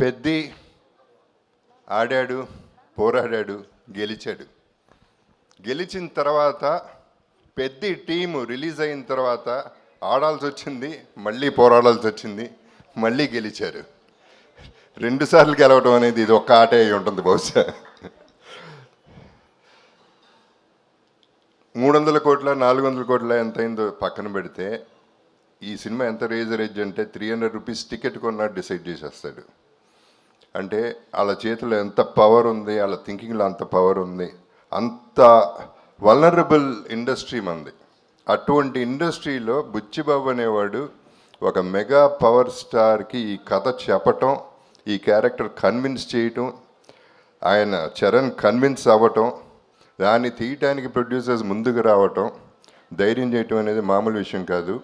పెద్ది ఆడాడు, పోరాడాడు, గెలిచాడు. గెలిచిన తర్వాత పెద్ది టీము రిలీజ్ అయిన తర్వాత ఆడాల్సి వచ్చింది, మళ్ళీ పోరాడాల్సి వచ్చింది, మళ్ళీ గెలిచారు. 2 సార్లు గెలవడం అనేది ఇది ఒక్క ఆటే అయి ఉంటుంది బహుశా. 300 కోట్ల 400 కోట్ల ఎంత అయిందో పక్కన పెడితే ఈ సినిమా ఎంత రేజ్ అంటే 300 రూపీస్ టికెట్ కొన్నా డిసైడ్ చేసేస్తాడు. అంటే వాళ్ళ చేతిలో ఎంత పవర్ ఉంది, వాళ్ళ థింకింగ్లో అంత పవర్ ఉంది. అంత వల్నరబుల్ ఇండస్ట్రీ మంది. అటువంటి ఇండస్ట్రీలో బుచ్చిబాబు అనేవాడు ఒక మెగా పవర్ స్టార్కి ఈ కథ చెప్పటం, ఈ క్యారెక్టర్ కన్విన్స్ చేయటం, ఆయన చరణ్ కన్విన్స్ అవ్వటం, దాన్ని తీయటానికి ప్రొడ్యూసర్స్ ముందుకు రావటం, ధైర్యం చేయటం అనేది మామూలు విషయం కాదు.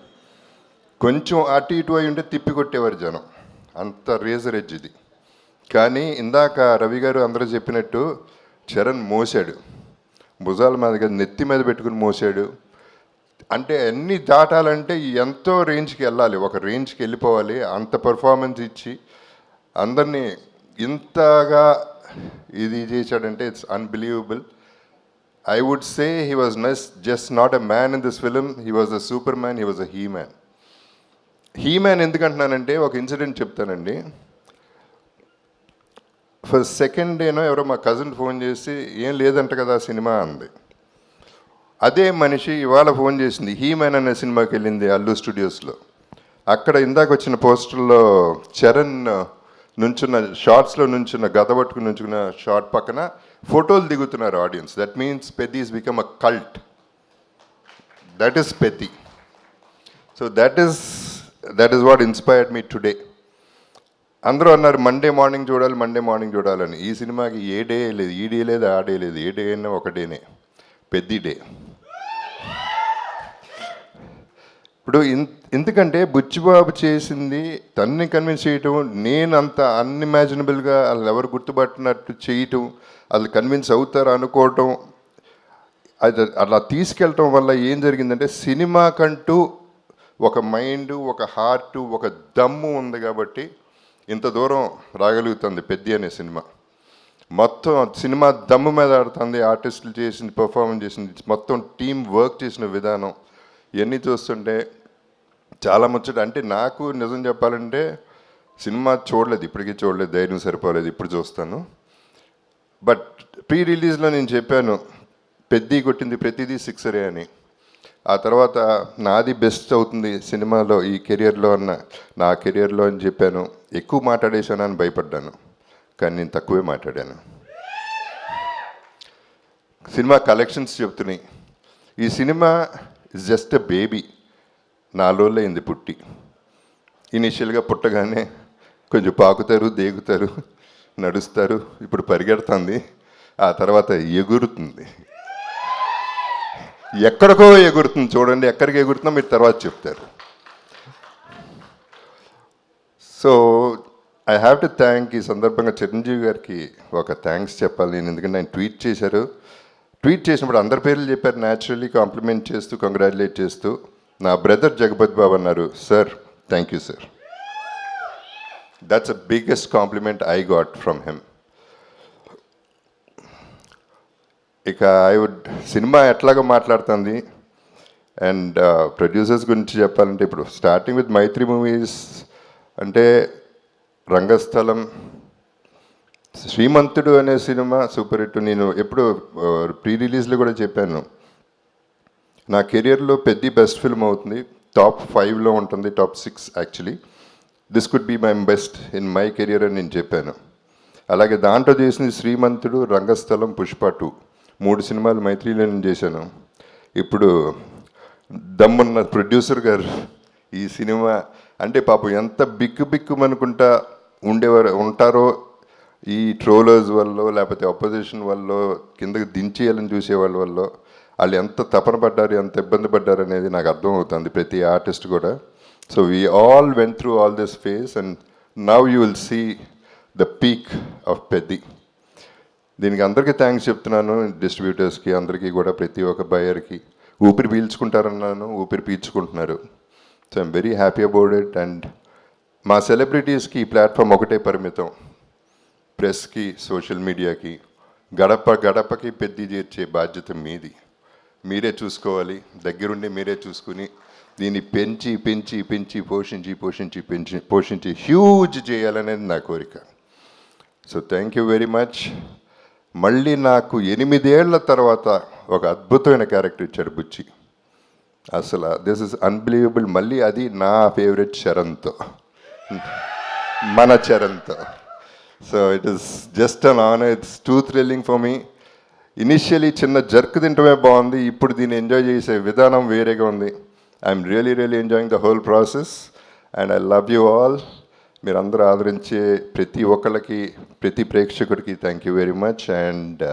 కొంచెం అటు ఇటు అయి ఉంటే తిప్పి కొట్టేవారు జనం, అంత రేజర్ ఎడ్జ్ ఇది. కానీ ఇందాక రవి గారు అందరూ చెప్పినట్టు చరణ్ మోసాడు, భుజాల మీద నెత్తి మీద పెట్టుకుని మోసాడు. అంటే అన్నీ దాటాలంటే ఎంతో రేంజ్కి వెళ్ళాలి, ఒక రేంజ్కి వెళ్ళిపోవాలి. అంత పర్ఫార్మెన్స్ ఇచ్చి అందరినీ ఇంతగా ఇది చేశాడంటే it's unbelievable. I would say he was just not a man in this film, he was a superman, he was a he-man. He-man ఎందుకంటున్నానంటే ఒక ఇన్సిడెంట్ చెప్తానండి. ఫస్ట్ సెకండ్ డేనో ఎవరో మా కజిన్ ఫోన్ చేసి ఏం లేదంట కదా సినిమా అంది. అదే మనిషి ఇవాళ ఫోన్ చేసింది, హీ-మ్యాన్ అనే సినిమాకి వెళ్ళింది అల్లు స్టూడియోస్లో. అక్కడ ఇందాక వచ్చిన పోస్టర్లో చరణ్ నుంచున్న షార్ట్స్లో నుంచున్న గద పట్టుకుని నుంచున్న షార్ట్ పక్కన ఫోటోలు దిగుతున్నారు audience. That means Peddi is become a cult. That is Peddi. So that is what inspired me today. అందరూ అన్నారు మండే మార్నింగ్ చూడాలని. ఈ సినిమాకి ఏ డే లేదు, ఈ డే లేదు, ఆ డే లేదు, ఏ డే అయినా ఒక డేనే, పెద్ది డే. ఇప్పుడు ఎందుకంటే బుచ్చిబాబు చేసింది తన్ని కన్విన్స్ చేయటం, నేను అంత అన్ఇమాజినబుల్గా వాళ్ళు ఎవరు గుర్తుపట్టినట్టు చేయటం, వాళ్ళు కన్విన్స్ అవుతారు అనుకోవటం, అది అలా తీసుకెళ్ళటం వల్ల ఏం జరిగిందంటే సినిమాకంటూ ఒక మైండ్, ఒక హార్ట్, ఒక దమ్ము ఉంది కాబట్టి ఇంత దూరం రాగలుగుతుంది పెద్ది అనే సినిమా. మొత్తం సినిమా దమ్ము మీద ఆడుతుంది, ఆర్టిస్టులు చేసింది, పర్ఫార్మెన్స్ చేసింది, మొత్తం టీం వర్క్ చేసిన విధానం ఇవన్నీ చూస్తుంటే చాలా ముచ్చట. అంటే నాకు నిజం చెప్పాలంటే సినిమా చూడలేదు, ఇప్పటికీ చూడలేదు, ధైర్యం సరిపోలేదు, ఇప్పుడు చూస్తాను. బట్ ప్రీ రిలీజ్లో నేను చెప్పాను పెద్ది కొట్టింది ప్రతిదీ సిక్సరే అని. ఆ తర్వాత నాది బెస్ట్ అవుతుంది సినిమాలో ఈ కెరియర్లో నా కెరియర్లో అని చెప్పాను. ఎక్కువ మాట్లాడేశాను అని భయపడ్డాను, కానీ నేను తక్కువే మాట్లాడాను. సినిమా కలెక్షన్స్ చెప్తున్నాయి. ఈ cinema is just a baby. 4 రోజులు అయింది పుట్టి. ఇనిషియల్గా పుట్టగానే కొంచెం పాకుతారు, దేగుతారు, నడుస్తారు, ఇప్పుడు పరిగెడుతుంది, ఆ తర్వాత ఎగురుతుంది. ఎక్కడికో ఎగురుతుంది, చూడండి ఎక్కడికి ఎగురుతుందో మీరు తర్వాత చెప్తారు. So I have to thank ఈ సందర్భంగా చిరంజీవి గారికి ఒక థ్యాంక్స్ చెప్పాలి నేను. ఎందుకంటే ఆయన ట్వీట్ చేసినప్పుడు అందరి పేర్లు చెప్పారు, న్యాచురల్లీ కాంప్లిమెంట్ చేస్తూ, కంగ్రాచులేట్ చేస్తూ. నా బ్రదర్ జగపతి బాబు అన్నారు, sir thank you sir. That's the biggest compliment I got from him. ఇక సినిమా ఎట్లాగో మాట్లాడుతుంది. అండ్ ప్రొడ్యూసర్స్ గురించి చెప్పాలంటే ఇప్పుడు స్టార్టింగ్ విత్ మైత్రి మూవీస్ అంటే రంగస్థలం, శ్రీమంతుడు అనే సినిమా సూపర్ హిట్. నేను ఎప్పుడు ప్రీ రిలీజ్లో కూడా చెప్పాను, నా కెరియర్లో పెద్ద బెస్ట్ ఫిల్మ్ అవుతుంది, టాప్ 5లో ఉంటుంది, top 6 actually. This could be my best in my career అని నేను చెప్పాను. అలాగే దాంట్లో చేసింది శ్రీమంతుడు, రంగస్థలం, పుష్ప 2 3 సినిమాలు మైత్రిలో నేను చేశాను. ఇప్పుడు దమ్మున్న ప్రొడ్యూసర్ గారు ఈ సినిమా అంటే పాపం ఎంత బిక్కుమనుకుంటా ఉంటారో ఈ ట్రోలర్స్ వల్ల, లేకపోతే అపోజిషన్ వల్ల, కిందకి దించేయాలని చూసేవాళ్ళ వల్ల వాళ్ళు ఎంత తపన పడ్డారు, ఎంత ఇబ్బంది పడ్డారు అనేది నాకు అర్థమవుతుంది, ప్రతి ఆర్టిస్ట్ కూడా. So we all went through all this phase and now you will see the peak of Peddi. దీనికి అందరికీ థ్యాంక్స్ చెప్తున్నాను, డిస్ట్రిబ్యూటర్స్కి అందరికీ కూడా, ప్రతి ఒక్క బయర్కి. ఊపిరి పీల్చుకుంటారన్నాను, ఊపిరి పీల్చుకుంటున్నారు. So I'm very happy about it. And మా సెలబ్రిటీస్కి ఈ ప్లాట్ఫామ్ ఒకటే పరిమితం, ప్రెస్కి, సోషల్ మీడియాకి, గడప గడపకి పెద్ద చేర్చే బాధ్యత మీది. మీరే చూసుకోవాలి, దగ్గరుండి మీరే చూసుకుని దీన్ని పెంచి పెంచి పెంచి పోషించి పోషించి పెంచి పోషించి హ్యూజ్ చేయాలనేది నా కోరిక. So thank you very much. మళ్ళీ నాకు 8 ఏళ్ల తర్వాత ఒక అద్భుతమైన క్యారెక్టర్ ఇచ్చాడు బుచ్చి. అసలు దిస్ ఇస్ అన్బిలీవబుల్. మళ్ళీ అది నా ఫేవరెట్ చరణ్తో, మన చరణ్తో. So it is just an honour. It's too thrilling for me. Initially చిన్న జర్క్ తింటమే బాగుంది, ఇప్పుడు దీన్ని ఎంజాయ్ చేసే విధానం వేరేగా ఉంది. I'm really enjoying the whole process and I love you all. మీరందరూ ఆదరించే ప్రతి ఒక్కరికి, ప్రతి ప్రేక్షకుడికి thank you very much. And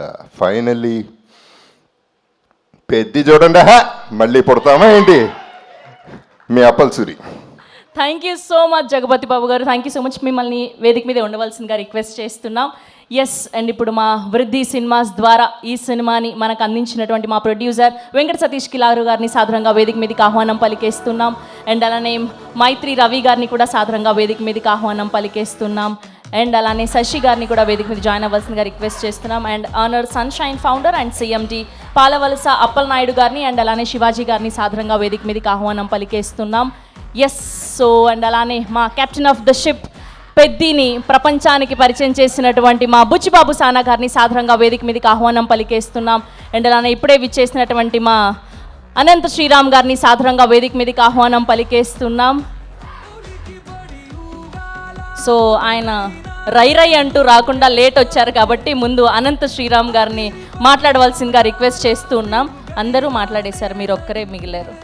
finally పెద్ద చూడండి, మళ్ళీ పుడతామా ఏంటి? మీ Appalsuri. Thank you so much Jagapathi Babu garu, thank you so much. మిమ్మల్ని వేదిక మీద ఉండవలసిందిగా రిక్వెస్ట్ చేస్తున్నాం. ఎస్, అండ్ ఇప్పుడు మా వృద్ధి సినిమాస్ ద్వారా ఈ సినిమాని మనకు అందించినటువంటి మా ప్రొడ్యూసర్ వెంకట సతీష్ కిలారు గారిని సాధారణంగా వేదిక మీదకి ఆహ్వానం పలికేస్తున్నాం. అండ్ అలానే మైత్రి రవి గారిని కూడా సాధారణంగా వేదిక మీదకి ఆహ్వానం పలికేస్తున్నాం. అండ్ అలానే శశి గారిని కూడా వేదిక మీద జాయిన్ అవ్వాల్సిందిగా రిక్వెస్ట్ చేస్తున్నాం. And honour sunshine founder and CMD Palavalasa Appal Naidu గారిని అండ్ అలానే శివాజీ గారిని సాధారణంగా వేదిక మీదకి ఆహ్వానం పలికేస్తున్నాం. ఎస్, సో అండ్ అలానే మా కెప్టెన్ ఆఫ్ ద షిప్ పెద్దిని ప్రపంచానికి పరిచయం చేసినటువంటి మా బుచ్చిబాబు సానా గారిని సాధారణంగా వేదిక మీదకి ఆహ్వానం పలికేస్తున్నాం. అండ్ అలానే ఇప్పుడే విచ్చేసినటువంటి మా అనంత శ్రీరామ్ గారిని సాధారణంగా వేదిక మీదకి ఆహ్వానం పలికేస్తున్నాం. సో ఆయన రై అంటూ రాకుండా లేట్ వచ్చారు కాబట్టి ముందు అనంత శ్రీరామ్ గారిని మాట్లాడవలసిందిగా రిక్వెస్ట్ చేస్తూ ఉన్నాం. అందరూ మాట్లాడేశారు, మీరు ఒక్కరే మిగిలారు.